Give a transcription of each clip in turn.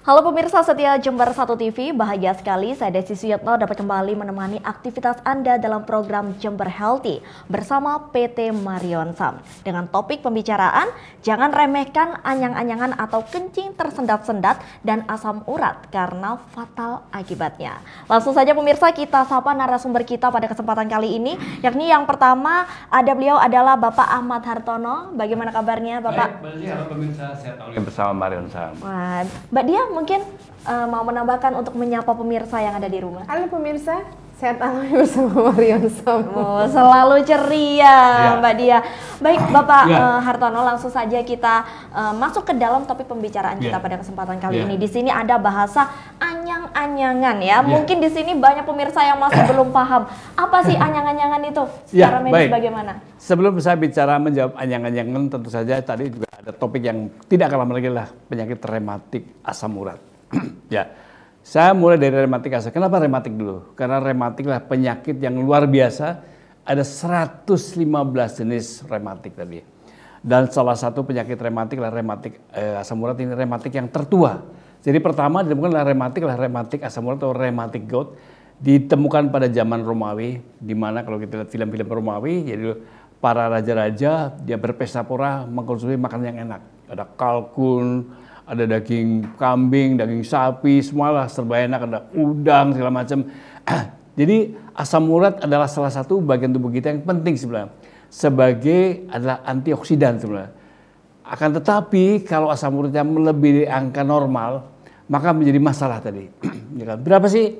Halo pemirsa setia Jember 1 TV, bahagia sekali saya Desi Suyatno dapat kembali menemani aktivitas Anda dalam program Jember Healthy bersama PT Marion Sam. Dengan topik pembicaraan, jangan remehkan anyang-anyangan atau kencing tersendat-sendat dan asam urat karena fatal akibatnya. Langsung saja pemirsa kita sapa narasumber kita pada kesempatan kali ini, yakni yang pertama beliau adalah Bapak Ahmad Hartono. Bagaimana kabarnya Bapak? Baik, halo pemirsa, saya tahu bersama Marion Sam. Wah, Mbak Dia mungkin mau menambahkan untuk menyapa pemirsa yang ada di rumah. Halo pemirsa, sehat alami bersama Marion Sam. Oh, selalu ceria ya. Mbak Dia. Baik Bapak Hartono, langsung saja kita masuk ke dalam topik pembicaraan kita pada kesempatan kali ini. Di sini ada bahasa anyang-anyangan ya. Mungkin di sini banyak pemirsa yang masih belum paham apa sih anyang-anyangan itu secara medis bagaimana? Sebelum saya bicara menjawab anyang-anyangan, tentu saja tadi juga ada topik yang tidak kalah lagi lah penyakit rematik asam urat. Ya, saya mulai dari rematik asam. Kenapa rematik dulu? Karena rematik lah penyakit yang luar biasa. Ada 115 jenis rematik tadi. Dan salah satu penyakit rematik lah rematik asam urat ini rematik yang tertua. Jadi pertama ditemukan adalah rematik asam urat atau rematik gout. Ditemukan pada zaman Romawi, di mana kalau kita lihat film-film Romawi, jadi para raja-raja dia berpesta pora mengkonsumsi makanan yang enak. Ada kalkun, ada daging kambing, daging sapi, semualah serba enak, ada udang segala macam. Jadi asam urat adalah salah satu bagian tubuh kita yang penting sebenarnya. Sebagai adalah antioksidan sebenarnya. Akan tetapi kalau asam uratnya melebihi angka normal, maka menjadi masalah tadi. Ya kan? Berapa sih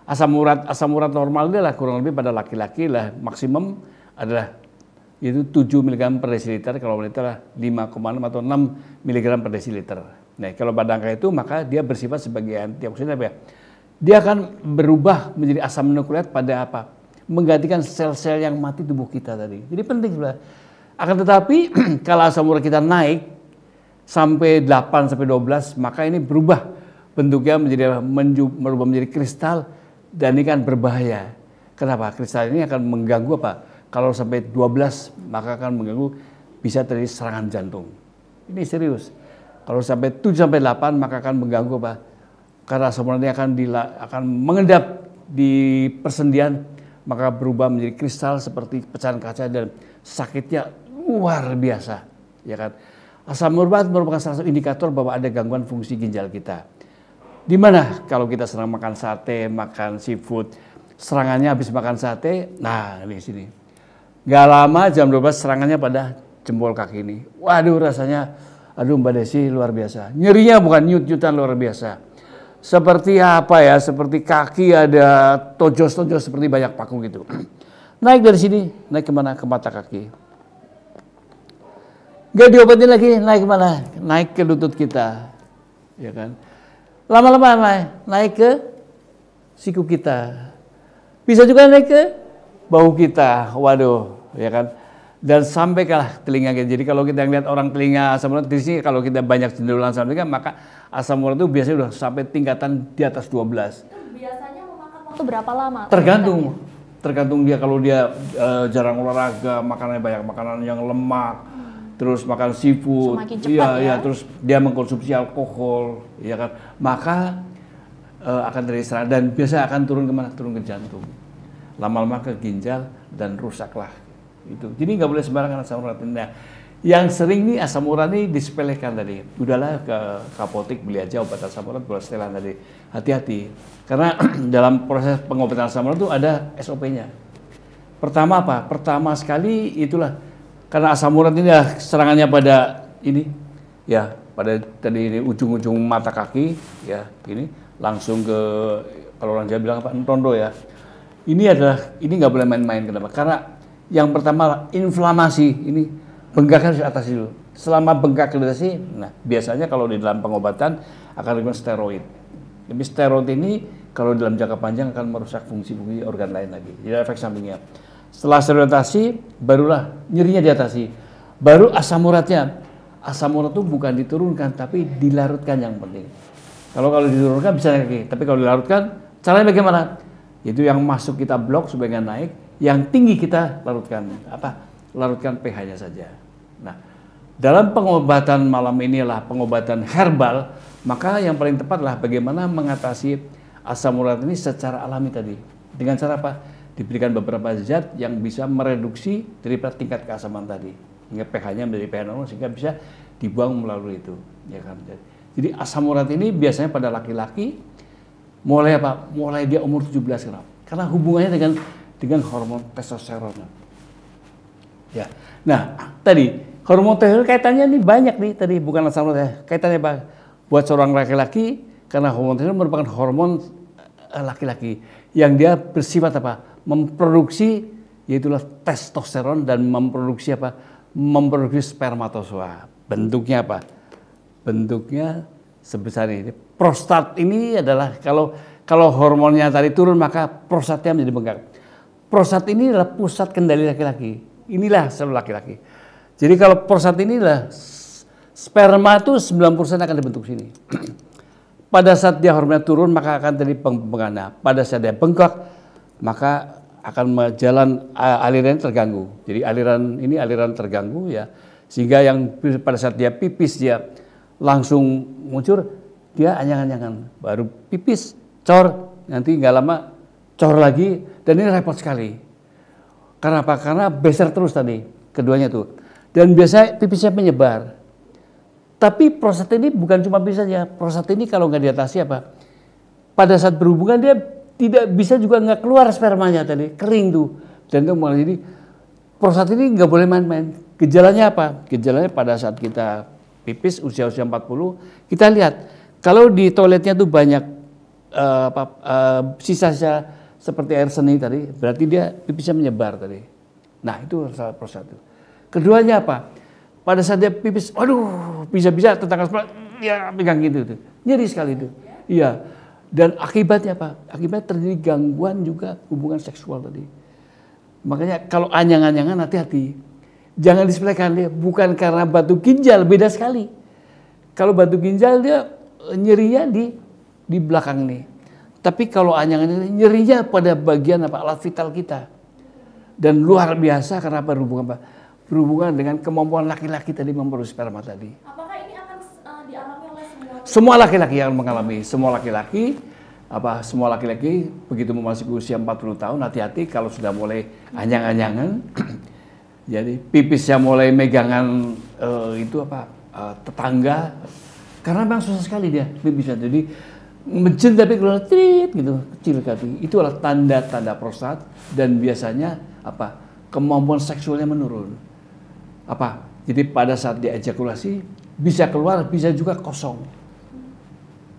asam urat? Asam urat normal adalah kurang lebih pada laki-laki lah maksimum adalah itu 7 mg per desiliter, kalau wanita lah 5,6 atau 6 mg per desiliter. Nah, kalau pada angka itu maka dia bersifat sebagai antioksidan ya. Dia akan berubah menjadi asam nukleat pada apa? Menggantikan sel-sel yang mati tubuh kita tadi. Jadi penting sebenarnya. Akan tetapi kalau asam urat kita naik sampai 8 sampai 12, maka ini berubah bentuknya berubah menjadi kristal dan ini kan berbahaya. Kenapa? Kristal ini akan mengganggu apa? Kalau sampai 12 maka akan mengganggu bisa terjadi serangan jantung. Ini serius. Kalau sampai 7 sampai 8 maka akan mengganggu apa? Karena asam urat ini akan mengendap di persendian maka berubah menjadi kristal seperti pecahan kaca dan sakitnya luar biasa, ya kan? Asam urat merupakan salah satu indikator bahwa ada gangguan fungsi ginjal kita. Di mana kalau kita sering makan sate, makan seafood, serangannya habis makan sate, nah di sini. Gak lama jam 12 serangannya pada jempol kaki ini. Waduh rasanya, aduh Mbak Desi luar biasa. Nyerinya bukan nyut-nyutan luar biasa. Seperti apa ya, seperti kaki ada tojos-tojos seperti banyak paku gitu. Naik dari sini, naik kemana? Ke mata kaki. Gak diobatin lagi, naik kemana? Naik ke lutut kita. Ya kan? Lama-lama naik ke siku kita. Bisa juga naik ke bahu kita, waduh, ya kan? Dan sampai ke telinga kita. Jadi kalau kita lihat orang telinga asam urat di sini, kalau kita banyak cenderungan asam urat, maka asam urat itu biasanya udah sampai tingkatan di atas 12. Itu biasanya memakan waktu berapa lama? Tergantung dia kalau dia jarang olahraga, makanannya banyak makanan yang lemak, terus makan seafood, ya, terus dia mengkonsumsi alkohol, ya kan? Maka akan terjadi serangan dan biasa akan turun kemana? Turun ke jantung. Lama-lama ke ginjal dan rusaklah itu. Jadi nggak boleh sembarangan asam urat. Nah, yang sering nih asam urat ini disepelekan tadi. Udahlah ke apotek beli aja obat asam urat, buat setelan tadi. Hati-hati karena dalam proses pengobatan asam urat itu ada SOP-nya. Pertama apa? Pertama sekali itulah karena asam urat ini ya serangannya pada ini ya pada tadi ini ujung-ujung mata kaki ya ini langsung ke kalau orang Jawa bilang apa? Entondo ya. Ini nggak boleh main-main. Kenapa? Karena yang pertama inflamasi ini bengkak harus atasi dulu. Selama bengkak atasi, nah biasanya kalau di dalam pengobatan akan diberikan steroid. Tapi steroid ini kalau dalam jangka panjang akan merusak fungsi-fungsi organ lain lagi. Jadi efek sampingnya. Setelah steroid atasi, barulah nyerinya diatasi. Baru asam uratnya. Asam urat itu bukan diturunkan, tapi dilarutkan yang penting. Kalau diturunkan bisa naik, tapi kalau dilarutkan, caranya bagaimana? Itu yang masuk kita blok supaya nggak naik, yang tinggi kita larutkan. Larutkan pH-nya saja. Nah, dalam pengobatan malam inilah pengobatan herbal, maka yang paling tepat adalah bagaimana mengatasi asam urat ini secara alami tadi. Dengan cara apa? Diberikan beberapa zat yang bisa mereduksi daripada tingkat keasaman tadi, hingga pH-nya menjadi pH normal sehingga bisa dibuang melalui itu, ya kan. Jadi asam urat ini biasanya pada laki-laki mulai apa? Mulai dia umur 17 gram. Karena hubungannya dengan hormon testosteron. Ya. Nah, tadi hormon testosteron kaitannya ini banyak nih tadi, bukan asam urat ya. Kaitannya apa? Buat seorang laki-laki karena hormon testosteron merupakan hormon laki-laki yang dia bersifat apa? Memproduksi yaitulah testosteron dan memproduksi apa? Memproduksi spermatozoa. Bentuknya apa? Bentuknya sebesar ini. Prostat ini adalah kalau hormonnya tadi turun maka prostatnya menjadi bengkak. Prostat ini adalah pusat kendali laki-laki. Inilah sel laki-laki. Jadi kalau prostat ini adalah sperma itu 90% akan dibentuk sini. Pada saat dia hormonnya turun maka akan terjadi pembentukan. Pada saat dia bengkak maka akan jalan aliran terganggu. Jadi aliran terganggu ya. Sehingga yang pada saat dia pipis dia langsung muncul, dia anyang-anyangan. Baru pipis, cor, nanti nggak lama cor lagi, dan ini repot sekali. Karena apa? Karena beser terus tadi, keduanya tuh. Dan biasanya pipisnya menyebar. Tapi prostat ini bukan cuma bisa ya, prostat ini kalau nggak diatasi apa? Pada saat berhubungan dia tidak bisa juga nggak keluar spermanya tadi, kering tuh. Dan itu malah jadi prostat ini nggak boleh main-main. Gejalanya apa? Gejalanya pada saat kita pipis usia-usia 40, kita lihat kalau di toiletnya tuh banyak sisa-sisa seperti air seni tadi, berarti dia pipisnya menyebar tadi. Nah itu salah prostat itu. Keduanya apa? Pada saat dia pipis, aduh, bisa-bisa tetangga sebelah, ya pegang gitu, nyeri sekali itu. Iya. Dan akibatnya apa? Akibatnya terjadi gangguan juga hubungan seksual tadi. Makanya kalau anyang-anyangan hati-hati. Jangan disepelekan dia, bukan karena batu ginjal, beda sekali. Kalau batu ginjal dia nyerinya di belakang nih. Tapi kalau anyang-anyangan nyerinya pada bagian apa? Alat vital kita. Dan luar biasa karena berhubungan apa? Berhubungan dengan kemampuan laki-laki tadi memproduksi sperma tadi. Apakah ini akan dialami oleh semua laki-laki yang mengalami? Semua laki-laki begitu memasuki usia 40 tahun hati-hati kalau sudah mulai anyang-anyangan. Jadi pipisnya mulai megangan tetangga, karena memang susah sekali dia pipisnya. Jadi mencet tapi keluar trit gitu, kecil sekali. Itu adalah tanda-tanda prostat dan biasanya apa? Kemampuan seksualnya menurun. Apa? Jadi pada saat dia ejakulasi bisa keluar, bisa juga kosong.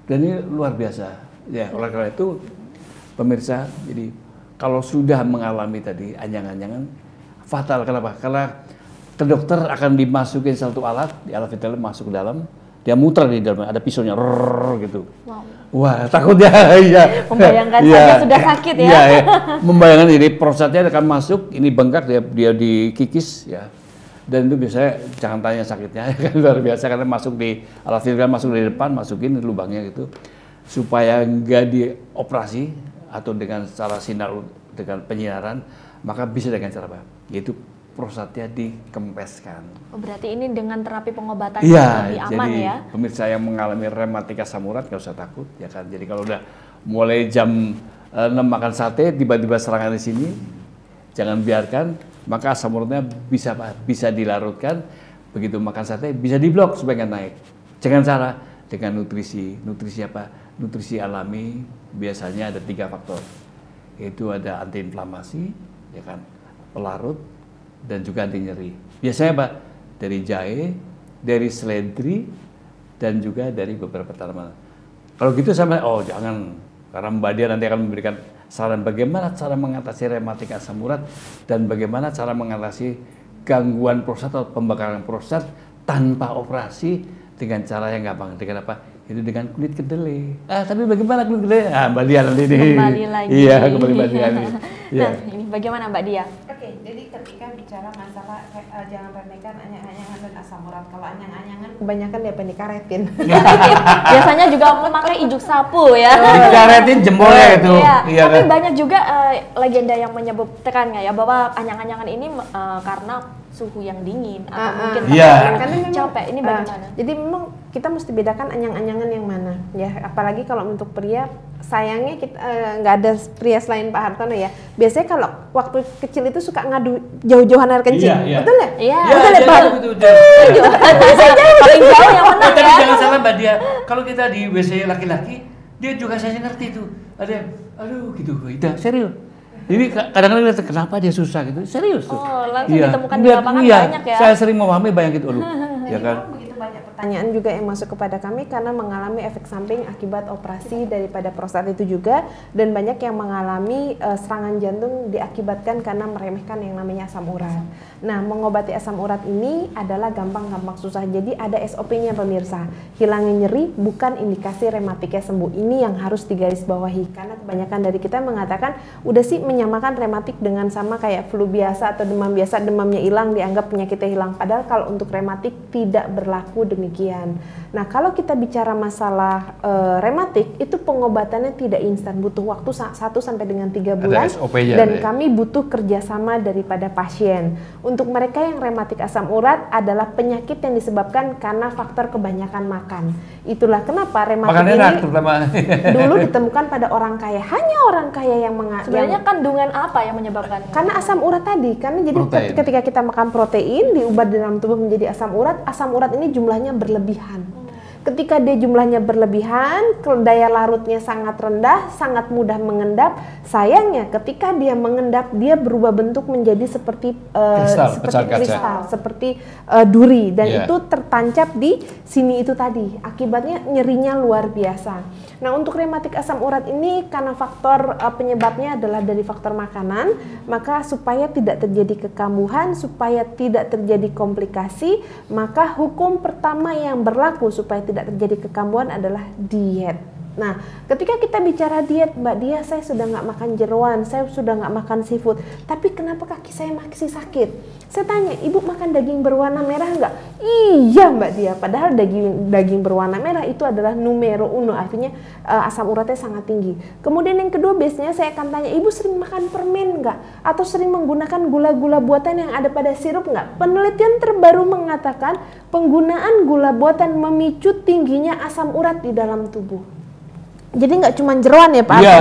Dan ini luar biasa. Ya, oleh karena itu pemirsa, jadi kalau sudah mengalami tadi anyang-anyangan fatal. Kenapa? Karena ke dokter akan dimasukin satu alat, di alat vital masuk ke dalam, dia muter di dalam, ada pisaunya, gitu. Wow. Wah, takutnya ya. Membayangkan saja sudah sakit ya. Iya, ya. Membayangkan ini prostatnya akan masuk, ini bengkak, dia dikikis ya. Dan itu biasanya jangan tanya sakitnya, kan luar biasa karena masuk di alat vital, masuk di depan, masukin lubangnya gitu, supaya nggak dioperasi atau dengan cara sinar dengan penyinaran, maka bisa dengan cara apa? Yaitu prostatnya dikempeskan. Oh, berarti ini dengan terapi pengobatan yang lebih aman jadi, ya? Pemirsa yang mengalami rematik asam urat nggak usah takut ya kan. Jadi kalau udah mulai jam 6 makan sate tiba-tiba serangan di sini, jangan biarkan, maka asam uratnya bisa dilarutkan. Begitu makan sate bisa diblok supaya nggak naik. Jangan cara dengan nutrisi apa? Nutrisi alami biasanya ada 3 faktor, yaitu ada antiinflamasi, ya kan, pelarut, dan juga anti nyeri. Biasanya apa? Dari jahe, dari seledri, dan juga dari beberapa tanaman. Kalau gitu sama, oh jangan, karena Mbak Dia nanti akan memberikan saran bagaimana cara mengatasi rematik asam urat dan bagaimana cara mengatasi gangguan prostat atau pembakaran prostat tanpa operasi dengan cara yang gampang. Dengan apa? Itu dengan kulit kedelai. Tapi bagaimana kulit kedelai? Mbak Dia nanti kembali lagi. Iya, kembali Mbak Dia nih. Nah, ini bagaimana Mbak Dia? Oke, jadi ketika bicara masalah jangan remehkan anyang-anyangan dan asam urat. Kalau anyang-anyangan kebanyakan dia dikaretin. Biasanya juga memakai ijuk sapu ya. Dikaretin jempolnya itu. Iya, tapi kan? Banyak juga legenda yang menyebutkan ya bahwa anyang-anyangan ini karena suhu yang dingin atau mungkin karena memang, capek. Ini bagaimana? Jadi memang kita mesti bedakan anyang-anyangan yang mana ya, apalagi kalau untuk pria. Sayangnya kita nggak ada pria selain Pak Hartono ya. Biasanya kalau waktu kecil itu suka ngadu jauh-jauhan air kencing, betul ya? Iya. Betul ya Pak? Paling jauh yang menang Tapi ya. jangan salah Mbak Dia, kalau kita di WC laki-laki, dia juga saya ngerti tuh. Ada yang, aduh gitu, itu serius. Jadi kadang-kadang kita kenapa dia susah gitu, serius tuh. Oh, langsung ditemukan di lapangan banyak ya. Saya sering memahami banyak gitu, aduh, ya kan. Begitu banyak pertanyaan juga yang masuk kepada kami karena mengalami efek samping akibat operasi daripada prostat itu juga, dan banyak yang mengalami serangan jantung diakibatkan karena meremehkan yang namanya asam urat. Nah, mengobati asam urat ini adalah gampang-gampang susah. Jadi ada SOP-nya pemirsa. Hilangin nyeri bukan indikasi rematiknya sembuh. Ini yang harus digarisbawahi karena kebanyakan dari kita mengatakan udah sih menyamakan rematik dengan sama kayak flu biasa atau demam biasa, demamnya hilang dianggap penyakitnya hilang. Padahal kalau untuk rematik tidak berlaku demikian. Nah, kalau kita bicara masalah rematik itu pengobatannya tidak instan, butuh waktu 1 sampai dengan 3 bulan dan kami butuh kerjasama daripada pasien. Untuk mereka yang rematik asam urat adalah penyakit yang disebabkan karena faktor kebanyakan makan. Itulah kenapa rematik ini dulu ditemukan pada orang kaya. Hanya orang kaya yang sebenarnya kandungan apa yang menyebabkan? Karena asam urat tadi. Karena jadi ketika kita makan protein diubah dalam tubuh menjadi asam urat ini jumlahnya berlebihan. Ketika dia jumlahnya berlebihan, daya larutnya sangat rendah, sangat mudah mengendap. Sayangnya ketika dia mengendap, dia berubah bentuk menjadi seperti kristal, seperti duri, dan itu tertancap di sini itu tadi. Akibatnya nyerinya luar biasa. Nah, untuk rematik asam urat ini karena faktor penyebabnya adalah dari faktor makanan, maka supaya tidak terjadi kekambuhan, supaya tidak terjadi komplikasi, maka hukum pertama yang berlaku supaya tidak terjadi kekambuhan adalah diet. Nah, ketika kita bicara diet, Mbak Dia, saya sudah nggak makan jeroan, saya sudah nggak makan seafood, tapi kenapa kaki saya masih sakit? Saya tanya, ibu makan daging berwarna merah nggak? Iya Mbak Dia, padahal daging berwarna merah itu adalah numero uno, artinya asam uratnya sangat tinggi. Kemudian yang kedua, biasanya saya akan tanya, ibu sering makan permen nggak? Atau sering menggunakan gula-gula buatan yang ada pada sirup nggak? Penelitian terbaru mengatakan penggunaan gula buatan memicu tingginya asam urat di dalam tubuh. Jadi nggak cuma jeroan ya Pak. Ya.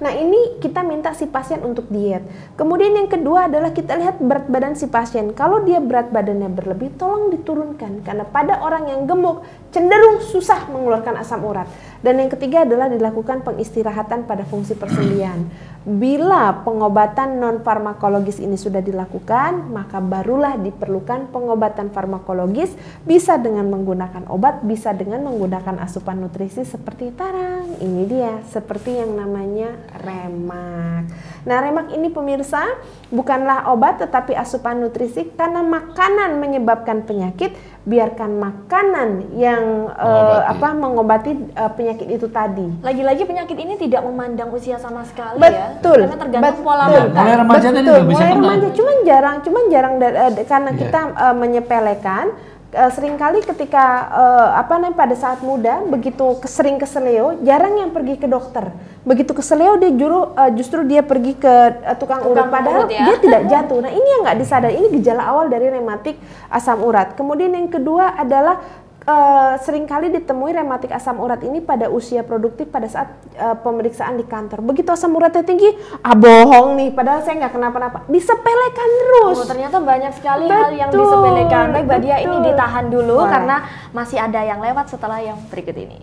Nah, ini kita minta si pasien untuk diet. Kemudian yang kedua adalah kita lihat berat badan si pasien. Kalau dia berat badannya berlebih, tolong diturunkan. Karena pada orang yang gemuk cenderung susah mengeluarkan asam urat. Dan yang ketiga adalah dilakukan pengistirahatan pada fungsi persendian. Bila pengobatan non-farmakologis ini sudah dilakukan, maka barulah diperlukan pengobatan farmakologis, bisa dengan menggunakan obat, bisa dengan menggunakan asupan nutrisi seperti tarang. Ini dia, seperti yang namanya remak. Nah, remak ini pemirsa bukanlah obat tetapi asupan nutrisi karena makanan menyebabkan penyakit. Biarkan makanan yang mengobati penyakit itu tadi. Lagi-lagi penyakit ini tidak memandang usia sama sekali. Betul. Ya. Karena tergantung pola makan. Mulai remaja tadi juga bisa kena. Cuman jarang karena kita menyepelekan. Seringkali ketika pada saat muda begitu sering keseleo, jarang yang pergi ke dokter. Begitu keseleo dia justru dia pergi ke tukang urut, padahal dia tidak jatuh. Nah, ini yang nggak disadari, ini gejala awal dari rematik asam urat. Kemudian yang kedua adalah seringkali ditemui rematik asam urat ini pada usia produktif pada saat pemeriksaan di kantor. Begitu asam uratnya tinggi, bohong nih, padahal saya nggak kenapa-napa. Disepelekan terus. Ternyata banyak sekali hal yang disepelekan. Baik Mbak Dia, ini ditahan dulu karena masih ada yang lewat setelah yang berikut ini.